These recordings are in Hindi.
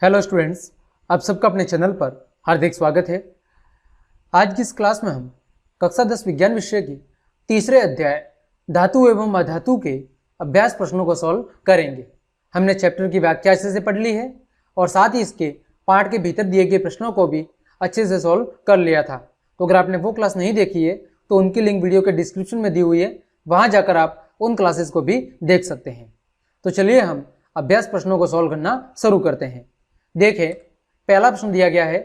हेलो स्टूडेंट्स, आप सबका अपने चैनल पर हार्दिक स्वागत है। आज की इस क्लास में हम कक्षा 10 विज्ञान विषय की तीसरे अध्याय धातु एवं अधातु के अभ्यास प्रश्नों को सॉल्व करेंगे। हमने चैप्टर की व्याख्या अच्छे से पढ़ ली है और साथ ही इसके पाठ के भीतर दिए गए प्रश्नों को भी अच्छे से सॉल्व कर लिया था। तो अगर आपने वो क्लास नहीं देखी है तो उनकी लिंक वीडियो के डिस्क्रिप्शन में दी हुई है, वहाँ जाकर आप उन क्लासेस को भी देख सकते हैं। तो चलिए हम अभ्यास प्रश्नों को सॉल्व करना शुरू करते हैं। देखें, पहला प्रश्न दिया गया है,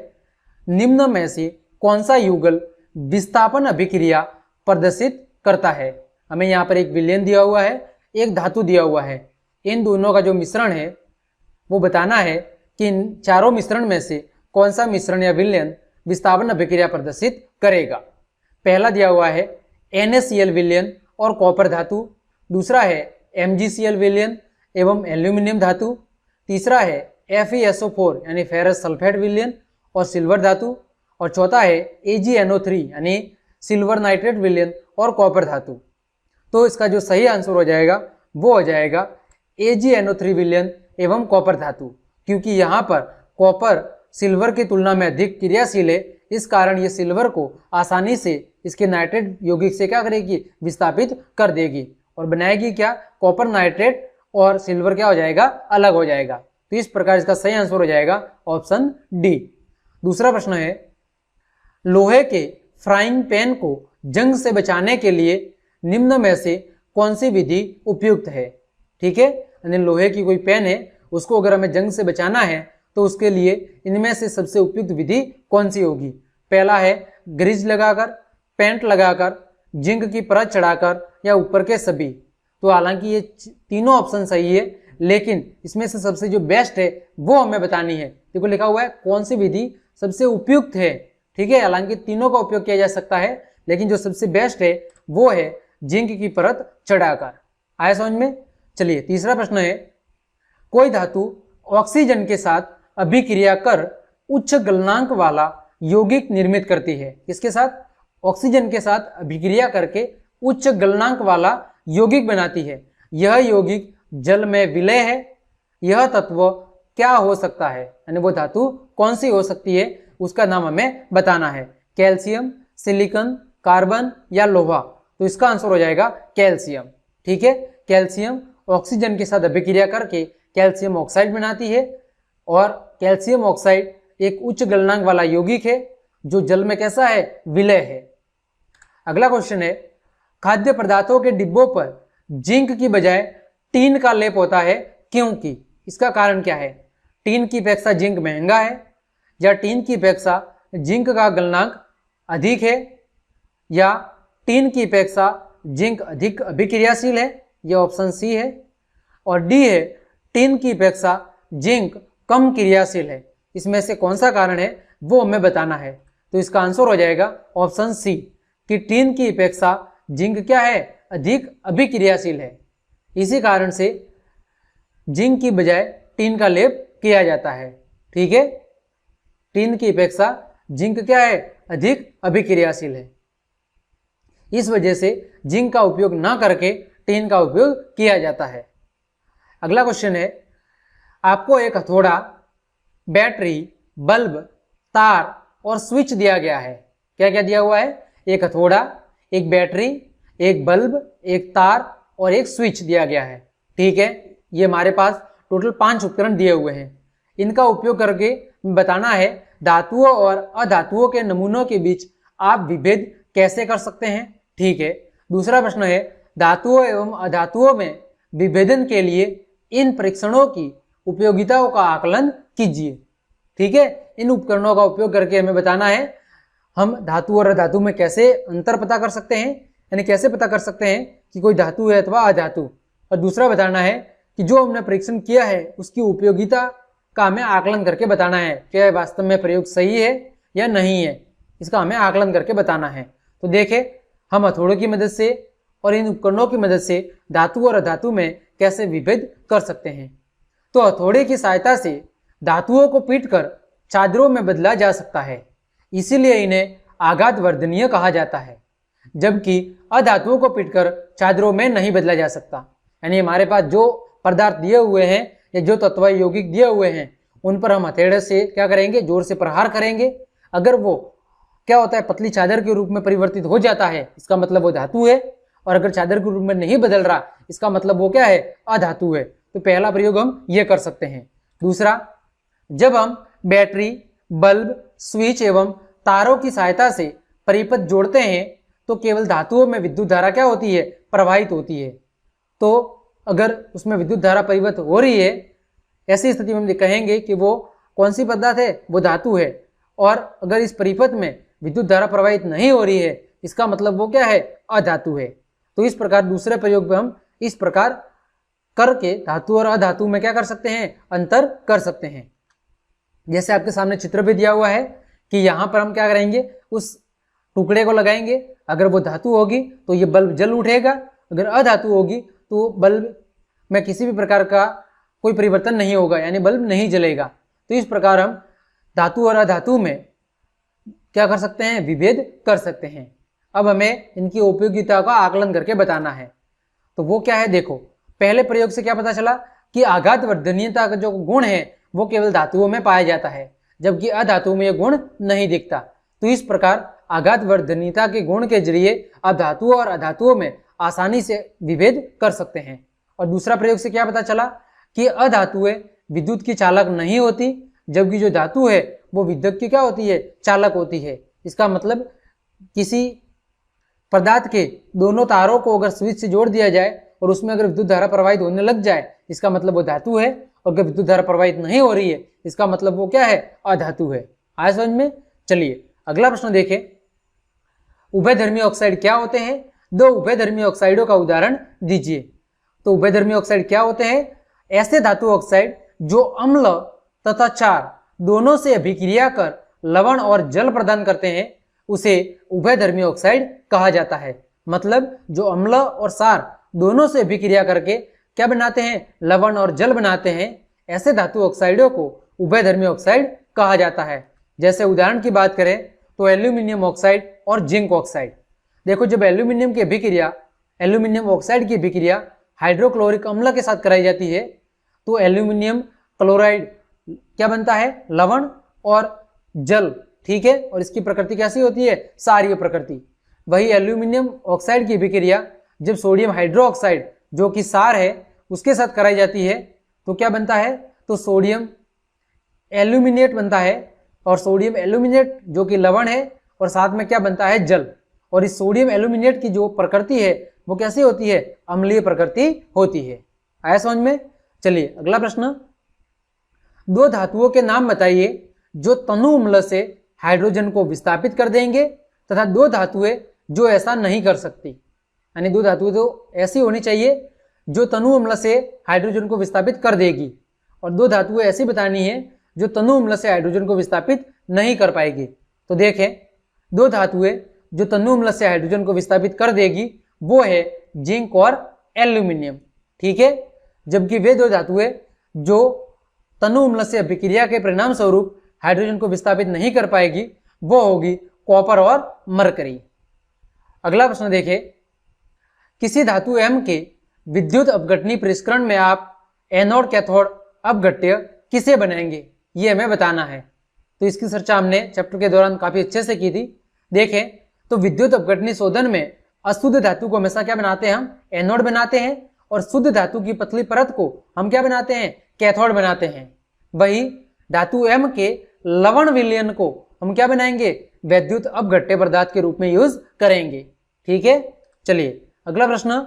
निम्न में से कौन सा युगल विस्थापन अभिक्रिया प्रदर्शित करता है। हमें यहाँ पर एक विलयन दिया हुआ है, एक धातु दिया हुआ है। इन दोनों का जो मिश्रण है वो बताना है कि इन चारों मिश्रण में से कौन सा मिश्रण या विलयन विस्थापन अभिक्रिया प्रदर्शित करेगा। पहला दिया हुआ है NaCl विलयन और कॉपर धातु, दूसरा है MgCl विलयन एवं एल्यूमिनियम धातु, तीसरा है FeSO4 यानी फेरस सल्फेट विलयन और सिल्वर धातु, और चौथा है AgNO3 यानी सिल्वर नाइट्रेट विलयन और कॉपर धातु। तो इसका जो सही आंसर हो जाएगा वो हो जाएगा AgNO3 विलयन एवं कॉपर धातु, क्योंकि यहाँ पर कॉपर सिल्वर की तुलना में अधिक क्रियाशील है। इस कारण ये सिल्वर को आसानी से इसके नाइट्रेट यौगिक से क्या करेगी, विस्थापित कर देगी और बनाएगी क्या, कॉपर नाइट्रेट, और सिल्वर क्या हो जाएगा, अलग हो जाएगा। तो इस प्रकार इसका सही आंसर हो जाएगा ऑप्शन डी। दूसरा प्रश्न है, लोहे के फ्राइंग पैन को जंग से बचाने के लिए निम्न में से कौन सी विधि उपयुक्त है। ठीक है, यानी लोहे की कोई पैन है, उसको अगर हमें जंग से बचाना है तो उसके लिए इनमें से सबसे उपयुक्त विधि कौन सी होगी। पहला है ग्रीज लगाकर, पेंट लगाकर, जिंक की परत चढ़ाकर, या ऊपर के सभी। तो हालांकि ये तीनों ऑप्शन सही है, लेकिन इसमें से सबसे जो बेस्ट है वो हमें बतानी है। देखो लिखा हुआ है कौन सी विधि सबसे उपयुक्त है। ठीक है, हालांकि तीनों का उपयोग किया जा सकता है, लेकिन जो सबसे बेस्ट है वो है जिंक की परत चढ़ाकर। आया समझ में। चलिए तीसरा प्रश्न है, कोई धातु ऑक्सीजन के साथ अभिक्रिया कर उच्च गलनांक वाला यौगिक निर्मित करती है। किसके साथ, ऑक्सीजन के साथ अभिक्रिया करके उच्च गलनांक वाला यौगिक बनाती है। यह यौगिक जल में विलय है। यह तत्व क्या हो सकता है, यानी वो धातु कौन सी हो सकती है, उसका नाम हमें बताना है। कैल्शियम, सिलिकॉन, कार्बन या लोहा। तो इसका आंसर हो जाएगा कैल्शियम। ठीक है, कैल्शियम ऑक्सीजन के साथ अभिक्रिया करके कैल्शियम ऑक्साइड बनाती है, और कैल्शियम ऑक्साइड एक उच्च गलनांक वाला यौगिक है जो जल में कैसा है, विलय है। अगला क्वेश्चन है, खाद्य पदार्थों के डिब्बों पर जिंक की बजाय टीन का लेप होता है, क्योंकि इसका कारण क्या है। टीन की अपेक्षा जिंक महंगा है, या टीन की अपेक्षा जिंक का गलनांक अधिक है, या टीन की अपेक्षा जिंक अधिक अभिक्रियाशील है। यह ऑप्शन सी है। और डी है, टीन की अपेक्षा जिंक कम क्रियाशील है। इसमें से कौन सा कारण है वो हमें बताना है। तो इसका आंसर हो जाएगा ऑप्शन सी, कि टीन की अपेक्षा जिंक क्या है, अधिक अभिक्रियाशील है। इसी कारण से जिंक की बजाय टीन का लेप किया जाता है। ठीक है, टीन की अपेक्षा जिंक क्या है, अधिक अभिक्रियाशील है। इस वजह से जिंक का उपयोग ना करके टीन का उपयोग किया जाता है। अगला क्वेश्चन है, आपको एक हथौड़ा, बैटरी, बल्ब, तार और स्विच दिया गया है। क्या क्या दिया हुआ है, एक हथौड़ा, एक बैटरी, एक बल्ब, एक तार और एक स्विच दिया गया है। ठीक है, ये हमारे पास टोटल 5 उपकरण दिए हुए हैं। इनका उपयोग करके बताना है धातुओं और अधातुओं के नमूनों के बीच आप विभेद कैसे कर सकते हैं। ठीक है, दूसरा प्रश्न है, धातुओं एवं अधातुओं में विभेदन के लिए इन परीक्षणों की उपयोगिताओं का आकलन कीजिए। ठीक है, इन उपकरणों का उपयोग करके हमें बताना है हम धातु और अधातु में कैसे अंतर पता कर सकते हैं, यानी कैसे पता कर सकते हैं कि कोई धातु है अथवा अधातु। और दूसरा बताना है कि जो हमने परीक्षण किया है उसकी उपयोगिता का हमें आकलन करके बताना है, क्या वास्तव में प्रयोग सही है या नहीं है, इसका हमें आकलन करके बताना है। तो देखें, हम हथौड़ों की मदद से और इन उपकरणों की मदद से धातु और अधातु में कैसे विभेद कर सकते हैं। तो हथौड़े की सहायता से धातुओं को पीटकर चादरों में बदला जा सकता है, इसीलिए इन्हें आघात वर्धनीय कहा जाता है, जबकि अधातुओं को पीटकर चादरों में नहीं बदला जा सकता। यानी हमारे पास जो पदार्थ दिए हुए हैं या जो तत्व यौगिक दिए हुए हैं उन पर हम हथेड़े से क्या करेंगे, जोर से प्रहार करेंगे। अगर वो क्या होता है, पतली चादर के रूप में परिवर्तित हो जाता है, इसका मतलब वो धातु है। और अगर चादर के रूप में नहीं बदल रहा, इसका मतलब वो क्या है, अधातु है। तो पहला प्रयोग हम ये कर सकते हैं। दूसरा, जब हम बैटरी, बल्ब, स्विच एवं तारों की सहायता से परिपथ जोड़ते हैं तो केवल धातुओं में विद्युत धारा क्या होती है, प्रवाहित होती है। तो अगर उसमें विद्युत धारा परिवर्तित हो रही है, ऐसी स्थिति में हम कहेंगे कि वो कौन सी पदार्थ है, वो धातु है। और अगर इस परिपथ में विद्युत धारा प्रवाहित नहीं हो रही है, इसका मतलब वो क्या है, अधातु है। तो इस प्रकार दूसरे प्रयोग में हम इस प्रकार करके धातु और अधातु में क्या कर सकते हैं, अंतर कर सकते हैं। जैसे आपके सामने चित्र भी दिया हुआ है कि यहाँ पर हम क्या करेंगे, उस टुकड़े को लगाएंगे। अगर वो धातु होगी तो ये बल्ब जल उठेगा, अगर अधातु होगी तो बल्ब में किसी भी प्रकार का कोई परिवर्तन नहीं होगा, यानी बल्ब नहीं जलेगा। तो इस प्रकार हम धातु और अधातु में क्या कर सकते हैं, विभेद कर सकते हैं। अब हमें इनकी उपयोगिता का आकलन करके बताना है। तो वो क्या है, देखो पहले प्रयोग से क्या पता चला कि आघात वर्धनीयता का जो गुण है वो केवल धातुओं में पाया जाता है, जबकि अधातु में यह गुण नहीं दिखता। तो इस प्रकार आघात वर्धनीयता के गुण के जरिए आप धातुओं और अधातुओं में आसानी से विभेद कर सकते हैं। और दूसरा प्रयोग से क्या पता चला कि अधातुएं विद्युत की चालक नहीं होती, जबकि जो धातु है वो विद्युत की क्या होती है, चालक होती है। इसका मतलब किसी पदार्थ के दोनों तारों को अगर स्विच से जोड़ दिया जाए और उसमें अगर विद्युत धारा प्रवाहित होने लग जाए, इसका मतलब वो धातु है। और अगर विद्युत धारा प्रवाहित नहीं हो रही है, इसका मतलब वो क्या है, अधातु है। आया समझ में? चलिए अगला प्रश्न देखें। उभयधर्मी ऑक्साइड क्या होते हैं? दो उभयधर्मी ऑक्साइडों का उदाहरण दीजिए। तो उभयधर्मी ऑक्साइड क्या होते हैं? ऐसे धातु ऑक्साइड जो अम्ल तथा क्षार दोनों से अभिक्रिया कर लवण और जल प्रदान करते हैं, उसे उभयधर्मी ऑक्साइड कहा जाता है। मतलब जो अम्ल और क्षार दोनों से अभिक्रिया करके क्या बनाते हैं, लवण और जल बनाते हैं, ऐसे धातु ऑक्साइडों को उभयधर्मी ऑक्साइड कहा जाता है। जैसे उदाहरण की बात करें तो एल्यूमिनियम ऑक्साइड और जिंक ऑक्साइड। देखो जब एल्यूमिनियम की अभिक्रिया, एल्यूमिनियम ऑक्साइड की अभिक्रिया हाइड्रोक्लोरिक अम्ल के साथ कराई जाती है तो एल्यूमिनियम क्लोराइड क्या बनता है, लवण और जल। ठीक है, और इसकी प्रकृति कैसी होती है, क्षारीय प्रकृति। वही एल्यूमिनियम ऑक्साइड की अभिक्रिया जब सोडियम हाइड्रोक्साइड जो कि क्षार है उसके साथ कराई जाती है तो क्या बनता है, तो सोडियम एल्यूमिनेट बनता है। और सोडियम एल्यूमिनेट जो कि लवण है और साथ में क्या बनता है, जल। और इस सोडियम एल्यूमिनेट की जो प्रकृति है वो कैसी होती है, अम्लीय प्रकृति होती है। आया समझ में? चलिए अगला प्रश्न। दो धातुओं के नाम बताइए जो तनु अम्ल से हाइड्रोजन को विस्थापित कर देंगे तथा दो धातुएं जो ऐसा नहीं कर सकती। यानी दो धातुएं तो ऐसी होनी चाहिए जो तनु अम्ल से हाइड्रोजन को विस्थापित कर देगी, और दो धातुएं ऐसी बतानी है जो तनु अम्ल से हाइड्रोजन को विस्थापित नहीं कर पाएगी। तो देखें, दो धातुएं जो तनु अम्ल से हाइड्रोजन को विस्थापित कर देगी वो है जिंक और एल्यूमिनियम। ठीक है, जबकि वे दो धातुएं जो तनु अम्ल से अभिक्रिया के परिणाम स्वरूप हाइड्रोजन को विस्थापित नहीं कर पाएगी वो होगी कॉपर और मरकरी। अगला प्रश्न देखें। किसी धातु M के विद्युत अपघटनी परिष्करण में आप एनोड कैथोड अपघट्य किसे बनाएंगे, ये हमें बताना है। तो इसकी चर्चा हमने चैप्टर के दौरान काफी अच्छे से की थी। देखें तो विद्युत अपघटनी शोधन में अशुद्ध धातु को हमेशा क्या बनाते हैं, हम एनोड बनाते हैं, और शुद्ध धातु की पतली परत को हम क्या बनाते हैं, कैथोड बनाते हैं। वही धातु M के लवण विलयन को हम क्या बनाएंगे, वैद्युत अपघट्य पदार्थ के रूप में यूज करेंगे। ठीक है, चलिए अगला प्रश्न।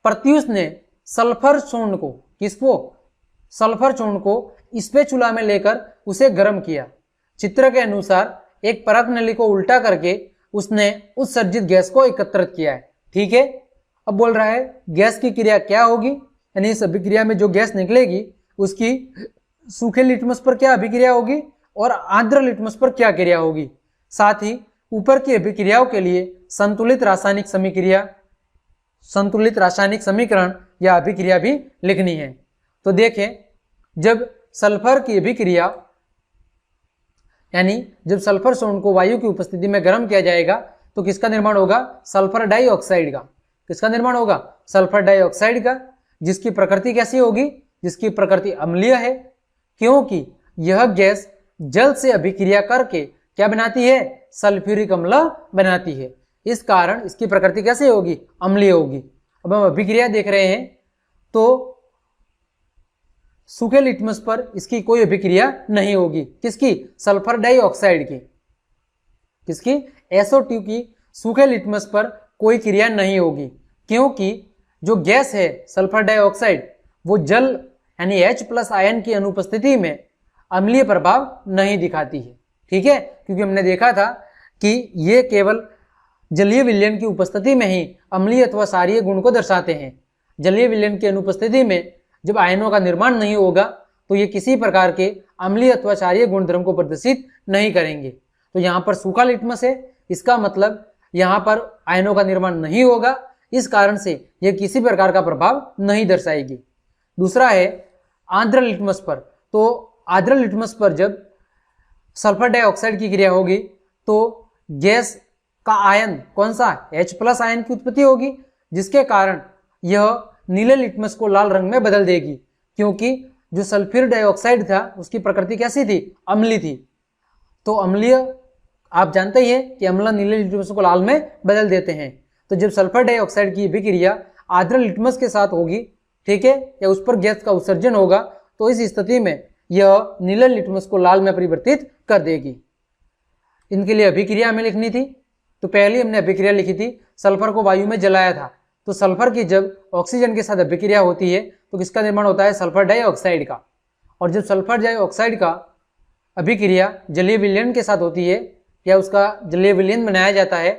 प्रत्यूष ने सल्फर चूर्ण को, किसको, सल्फर चूर्ण को स्पेचुला में लेकर उसे गर्म किया। चित्र के अनुसार एक परत नली को उल्टा करके उसने उत्सर्जित गैस को एकत्रित किया है। ठीक है, अब बोल रहा है गैस की क्रिया क्या होगी, यानी इस अभिक्रिया में जो गैस निकलेगी उसकी सूखे लिटमस पर क्या अभिक्रिया होगी और आर्द्र लिटमस पर क्या क्रिया होगी। साथ ही ऊपर की अभिक्रियाओं के लिए संतुलित रासायनिक समीकरण या अभिक्रिया भी लिखनी है। तो देखें, जब सल्फर की अभिक्रिया यानी जब सल्फर चूर्ण को वायु की उपस्थिति में गर्म किया जाएगा तो किसका निर्माण होगा, सल्फर डाइऑक्साइड का। किसका निर्माण होगा, सल्फर डाइऑक्साइड का, जिसकी प्रकृति कैसी होगी, जिसकी प्रकृति अम्लीय है, क्योंकि यह गैस जल से अभिक्रिया करके क्या बनाती है, सल्फ्यूरिक अम्ल बनाती है। इस कारण इसकी प्रकृति कैसे होगी, अम्लीय होगी। अब हम अभिक्रिया देख रहे हैं तो सूखे लिटमस पर इसकी कोई अभिक्रिया नहीं होगी। किसकी, सल्फर डाइऑक्साइड की। किसकी, SO2 की सूखे लिटमस पर कोई क्रिया नहीं होगी, क्योंकि जो गैस है सल्फर डाइऑक्साइड वो जल यानी H+ आयन की अनुपस्थिति में अम्लीय प्रभाव नहीं दिखाती है। ठीक है, क्योंकि हमने देखा था कि ये केवल जलीय विलयन की उपस्थिति में ही अम्लीय अथवा क्षारीय गुण को दर्शाते हैं। जलीय विलयन की अनुपस्थिति में जब आयनों का निर्माण नहीं होगा तो ये किसी प्रकार के अम्लीय अथवा क्षारीय गुणधर्म को प्रदर्शित नहीं करेंगे। तो यहाँ पर सूखा लिटमस है, इसका मतलब यहाँ पर आयनों का निर्माण नहीं होगा, इस कारण से यह किसी प्रकार का प्रभाव नहीं दर्शाएगी। दूसरा है आर्द्र लिटमस पर। तो आर्द्र लिटमस पर जब सल्फर डाइऑक्साइड की क्रिया होगी तो गैस का आयन कौन सा, H+ आयन की उत्पत्ति होगी, जिसके कारण यह नीले लिटमस को लाल रंग में बदल देगी, क्योंकि जो सल्फ्यूरिक डाइऑक्साइड था उसकी प्रकृति कैसी थी, अम्लीय थी। तो अम्लीय आप जानते ही हैं कि अम्ल नीले लिटमस को लाल में बदल देते हैं। तो जब सल्फर डाइऑक्साइड की अभिक्रिया आर्द्र लिटमस के साथ होगी, ठीक है, या उस पर गैस का उत्सर्जन होगा, तो इस स्थिति में यह नीले लिटमस को लाल में परिवर्तित कर देगी। इनके लिए अभिक्रिया हमें लिखनी थी। तो पहले हमने अभिक्रिया लिखी थी, सल्फर को वायु में जलाया था, तो सल्फर की जब ऑक्सीजन के साथ अभिक्रिया होती है तो किसका निर्माण होता है, सल्फर डाइऑक्साइड का। और जब सल्फर डाइऑक्साइड का अभिक्रिया जलीय विलयन के साथ होती है या उसका जलीय विलयन बनाया जाता है,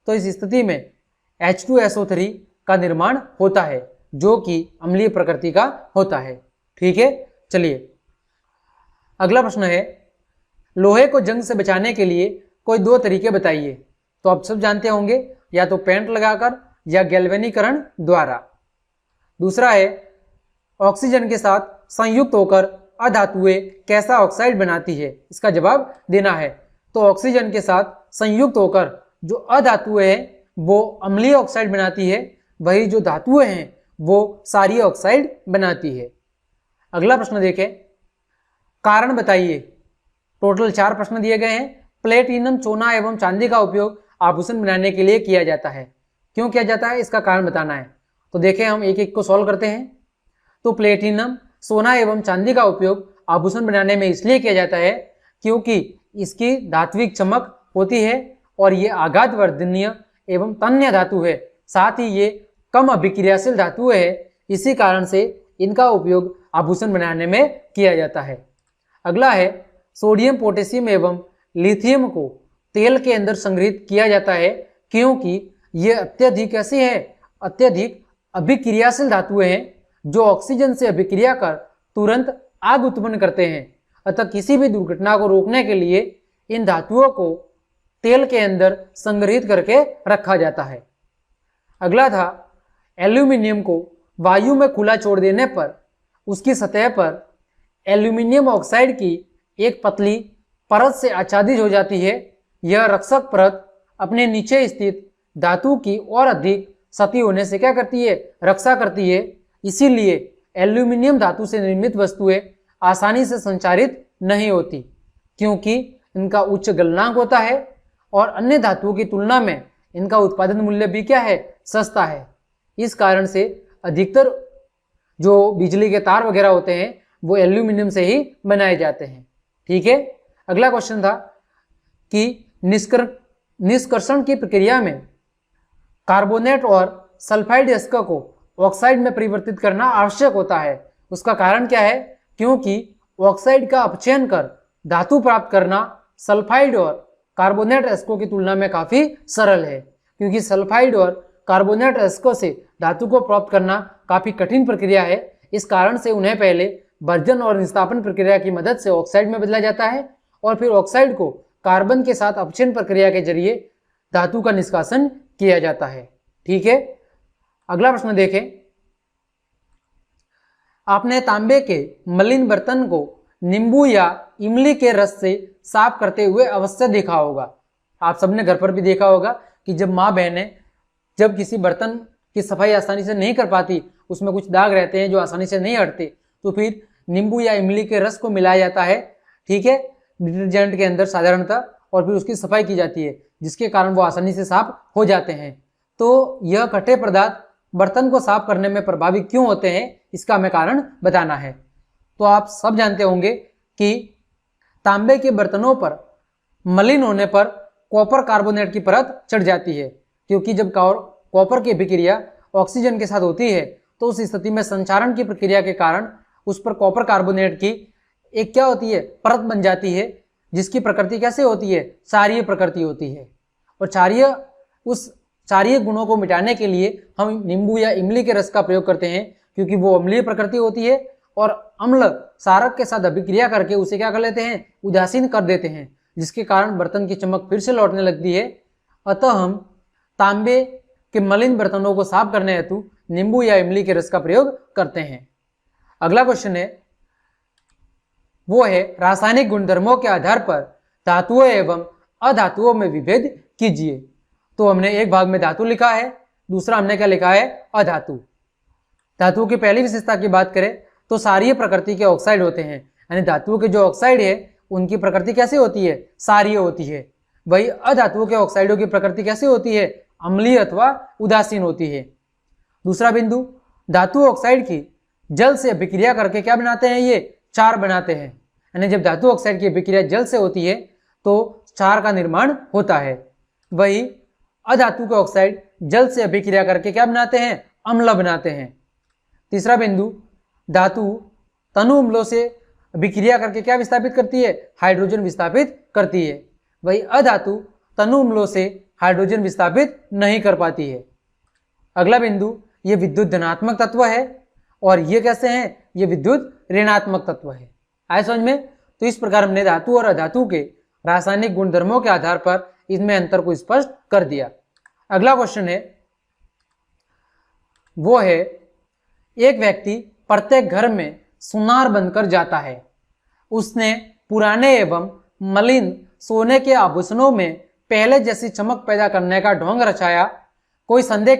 तो इस स्थिति में H2SO3 का निर्माण होता है, जो कि अम्लीय प्रकृति का होता है। ठीक है, चलिए अगला प्रश्न है, लोहे को जंग से बचाने के लिए कोई 2 तरीके बताइए। तो आप सब जानते होंगे, या तो पेंट लगाकर या गैल्वेनीकरण द्वारा। दूसरा है, ऑक्सीजन के साथ संयुक्त होकर अधातुएं कैसा ऑक्साइड बनाती है, इसका जवाब देना है। तो ऑक्सीजन के साथ संयुक्त होकर जो अधातुएं हैं वो अम्लीय ऑक्साइड बनाती है, वही जो धातुएं हैं वो क्षारीय ऑक्साइड बनाती है। अगला प्रश्न देखें, कारण बताइए। टोटल 4 प्रश्न दिए गए हैं। प्लेटिनम, सोना एवं चांदी का उपयोग आभूषण बनाने के लिए किया जाता है। क्यों किया जाता है, इसका कारण बताना है। तो देखें, हम एक एक को सॉल्व करते हैं। तो प्लेटिनम, सोना एवं चांदी का उपयोग आभूषण बनाने में इसलिए किया जाता है क्योंकि इसकी धात्विक चमक होती है और ये आघात वर्धनीय एवं तन्य धातु है, साथ ही ये कम अभिक्रियाशील धातुएं है, इसी कारण से इनका उपयोग आभूषण बनाने में किया जाता है। अगला है, सोडियम, पोटेशियम एवं लिथियम को तेल के अंदर संग्रहित किया जाता है क्योंकि ये अत्यधिक ऐसी है, अत्यधिक अभिक्रियाशील धातुएं हैं जो ऑक्सीजन से अभिक्रिया कर तुरंत आग उत्पन्न करते हैं। अतः किसी भी दुर्घटना को रोकने के लिए इन धातुओं को तेल के अंदर संग्रहित करके रखा जाता है। अगला था, एल्यूमिनियम को वायु में खुला छोड़ देने पर उसकी सतह पर एल्यूमिनियम ऑक्साइड की एक पतली परत से आच्छादित हो जाती है। यह रक्षक परत अपने नीचे स्थित धातु की और अधिक सती होने से क्या करती है, रक्षा करती है। इसीलिए एल्यूमिनियम धातु से निर्मित वस्तुएं आसानी से संचारित नहीं होती, क्योंकि इनका उच्च गलनांक होता है और अन्य धातुओं की तुलना में इनका उत्पादन मूल्य भी क्या है, सस्ता है। इस कारण से अधिकतर जो बिजली के तार वगैरह होते हैं वो एल्यूमिनियम से ही बनाए जाते हैं। ठीक है, अगला क्वेश्चन था कि निष्कर्षण की प्रक्रिया में कार्बोनेट और सल्फाइड यस्क को ऑक्साइड में परिवर्तित करना आवश्यक होता है। उसका कारण क्या है, क्योंकि ऑक्साइड का अपचयन कर धातु प्राप्त करना सल्फाइड और कार्बोनेट यस्कों की तुलना में काफी सरल है, क्योंकि सल्फाइड और कार्बोनेट यस्कों से धातु को प्राप्त करना काफी कठिन प्रक्रिया है। इस कारण से उन्हें पहले भर्जन और निस्तापन प्रक्रिया की मदद से ऑक्साइड में बदला जाता है और फिर ऑक्साइड को कार्बन के साथ अपचयन प्रक्रिया के जरिए धातु का निष्कासन किया जाता है। ठीक है, अगला प्रश्न देखें। आपने तांबे के मलिन बर्तन को नींबू या इमली के रस से साफ करते हुए अवश्य देखा होगा। आप सबने घर पर भी देखा होगा कि जब माँ बहनें जब किसी बर्तन की सफाई आसानी से नहीं कर पाती, उसमें कुछ दाग रहते हैं जो आसानी से नहीं हटते, तो फिर नींबू या इमली के रस को मिलाया जाता है ठीक है, डिटर्जेंट के अंदर साधारणतः, और फिर उसकी सफाई की जाती है जिसके कारण वो आसानी से साफ हो जाते हैं। तो यह कटे पदार्थ बर्तन को साफ करने में प्रभावी क्यों होते हैं, इसका हमें कारण बताना है। तो आप सब जानते होंगे कि तांबे के बर्तनों पर मलिन होने पर कॉपर कार्बोनेट की परत चढ़ जाती है, क्योंकि जब कॉपर की अभिक्रिया ऑक्सीजन के साथ होती है तो उस स्थिति में संचारण की प्रक्रिया के कारण उस पर कॉपर कार्बोनेट की एक क्या होती है, परत बन जाती है, जिसकी प्रकृति कैसे होती है, क्षारीय प्रकृति होती है। और उस क्षारीय गुणों को मिटाने के लिए हम नींबू या इमली के रस का प्रयोग करते हैं, क्योंकि वो अम्लीय प्रकृति होती है और अम्ल क्षारक के साथ अभिक्रिया करके उसे क्या कर लेते हैं, उदासीन कर देते हैं, जिसके कारण बर्तन की चमक फिर से लौटने लगती है। अतः हम तांबे के मलिन बर्तनों को साफ करने हेतु नींबू या इमली के रस का प्रयोग करते हैं। अगला क्वेश्चन है, वो है रासायनिक गुणधर्मों के आधार पर धातुओं एवं अधातुओं में विभेद कीजिए। तो हमने एक भाग में धातु लिखा है, दूसरा हमने क्या लिखा है, अधातु। धातु की पहली विशेषता की बात करें तो क्षारीय प्रकृति के ऑक्साइड होते हैं, यानी धातुओं के जो ऑक्साइड है उनकी प्रकृति कैसे होती है, क्षारीय होती है। वही अधातुओं के ऑक्साइडों की प्रकृति कैसे होती है, अम्लीय अथवा उदासीन होती है। दूसरा बिंदु, धातु ऑक्साइड की जल से अभिक्रिया करके क्या बनाते हैं, ये क्षार बनाते हैं, यानी जब धातु ऑक्साइड की अभिक्रिया जल से होती है तो क्षार का निर्माण होता है। वही अधातु के ऑक्साइड जल से अभिक्रिया करके क्या बनाते हैं, अम्ल बनाते हैं। तीसरा बिंदु, धातु तनु अम्लों से अभिक्रिया करके क्या विस्थापित करती है, हाइड्रोजन विस्थापित करती है। वही अधातु तनु अम्लों से हाइड्रोजन विस्थापित नहीं कर पाती है। अगला बिंदु, ये विद्युत धनात्मक तत्व है और ये कैसे हैं, ये विद्युत ऋणात्मक तत्व है। आए समझ में? तो इस प्रकार हमने धातु और अधातु के रासायनिक गुणधर्मों के आधार पर इसमें अंतर को स्पष्ट कर दिया। अगला क्वेश्चन है, वो है एक व्यक्ति प्रत्येक घर में सुनार बनकर जाता है। उसने पुराने एवं मलिन सोने के आभूषणों में पहले जैसी चमक पैदा करने का ढोंग रचाया। कोई संदेह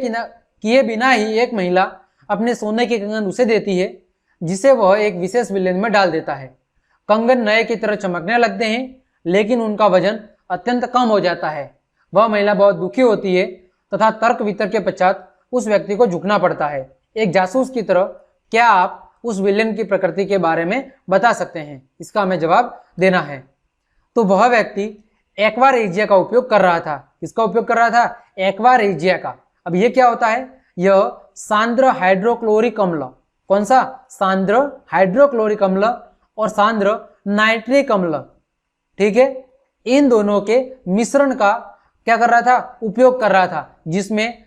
किए बिना ही एक महिला अपने सोने के कंगन उसे देती है, जिसे वह एक विशेष विलेन में डाल देता है। कंगन नए की तरह चमकने लगते हैं, लेकिन उनका वजन अत्यंत कम हो जाता है। वह महिला बहुत दुखी होती है तथा तर्क वितर्क के पश्चात उस व्यक्ति को झुकना पड़ता है। एक जासूस की तरह क्या आप उस विलेन की प्रकृति के बारे में बता सकते हैं? इसका हमें जवाब देना है। तो वह व्यक्ति एक्वा रेजिया का उपयोग कर रहा था। किसका उपयोग कर रहा था? एक्वा रेजिया का। अब ये क्या होता है? यह सांद्र हाइड्रोक्लोरिक अम्ल, कौन सा? सांद्र हाइड्रोक्लोरिक अम्ल और सांद्र नाइट्रिक अम्ल, ठीक है, इन दोनों के मिश्रण का क्या कर रहा था? उपयोग कर रहा था, जिसमें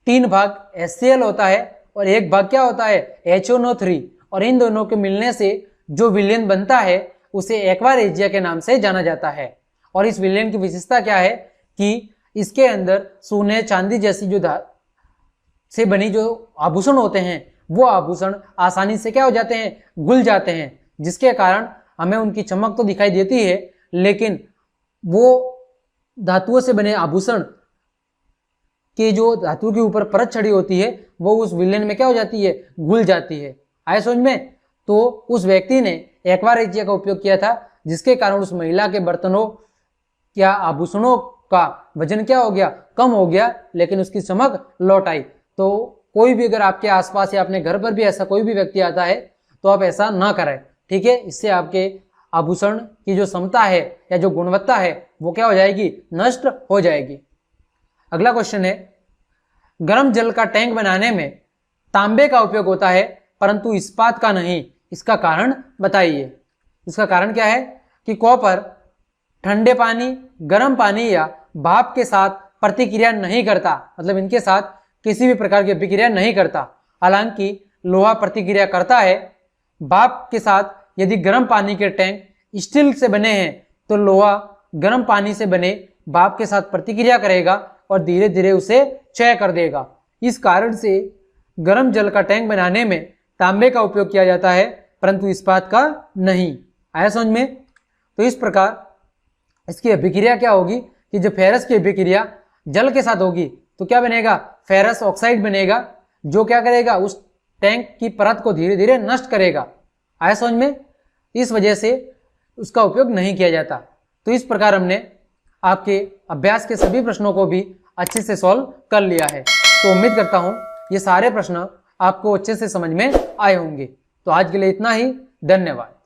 3 भाग HCl होता है और 1 भाग क्या होता है? HNO3, और इन दोनों के मिलने से जो विलेन बनता है उसे एक्वा रेजिया के नाम से जाना जाता है। और इस विलेन की विशेषता क्या है कि इसके अंदर सोने चांदी जैसी जो से बनी जो आभूषण होते हैं वो आभूषण आसानी से क्या हो जाते हैं? घुल जाते हैं, जिसके कारण हमें उनकी चमक तो दिखाई देती है, लेकिन वो धातुओं से बने आभूषण के जो धातु के ऊपर परत चढ़ी होती है वो उस विलेन में क्या हो जाती है? घुल जाती है। आए समझ में? तो उस व्यक्ति ने एक्वा रेजिया का उपयोग किया था, जिसके कारण उस महिला के बर्तनों या आभूषणों का वजन क्या हो गया? कम हो गया, लेकिन उसकी चमक लौट आई। तो कोई भी अगर आपके आसपास या अपने घर पर भी ऐसा कोई भी व्यक्ति आता है तो आप ऐसा ना करें, ठीक है? इससे आपके आभूषण की जो क्षमता है या जो गुणवत्ता है वो क्या हो जाएगी? नष्ट हो जाएगी। अगला क्वेश्चन है, गर्म जल का टैंक बनाने में तांबे का उपयोग होता है परंतु इस्पात का नहीं, इसका कारण बताइए। इसका कारण क्या है कि कॉपर ठंडे पानी, गर्म पानी या भाप के साथ प्रतिक्रिया नहीं करता, मतलब इनके साथ किसी भी प्रकार की प्रतिक्रिया नहीं करता। हालांकि लोहा प्रतिक्रिया करता है। भाप के साथ यदि गर्म पानी के टैंक स्टील से बने हैं तो लोहा गर्म पानी से बने भाप के साथ प्रतिक्रिया करेगा और धीरे धीरे उसे क्षय कर देगा। इस कारण से गर्म जल का टैंक बनाने में तांबे का उपयोग किया जाता है परंतु इस्पात का नहीं। आया समझ में? तो इस प्रकार इसकी अभिक्रिया क्या होगी कि जब फेरस की अभिक्रिया जल के साथ होगी तो क्या बनेगा? फेरस ऑक्साइड बनेगा, जो क्या करेगा? उस टैंक की परत को धीरे धीरे नष्ट करेगा। आया समझ में? इस वजह से उसका उपयोग नहीं किया जाता। तो इस प्रकार हमने आपके अभ्यास के सभी प्रश्नों को भी अच्छे से सॉल्व कर लिया है। तो उम्मीद करता हूँ ये सारे प्रश्न आपको अच्छे से समझ में आए होंगे। तो आज के लिए इतना ही, धन्यवाद।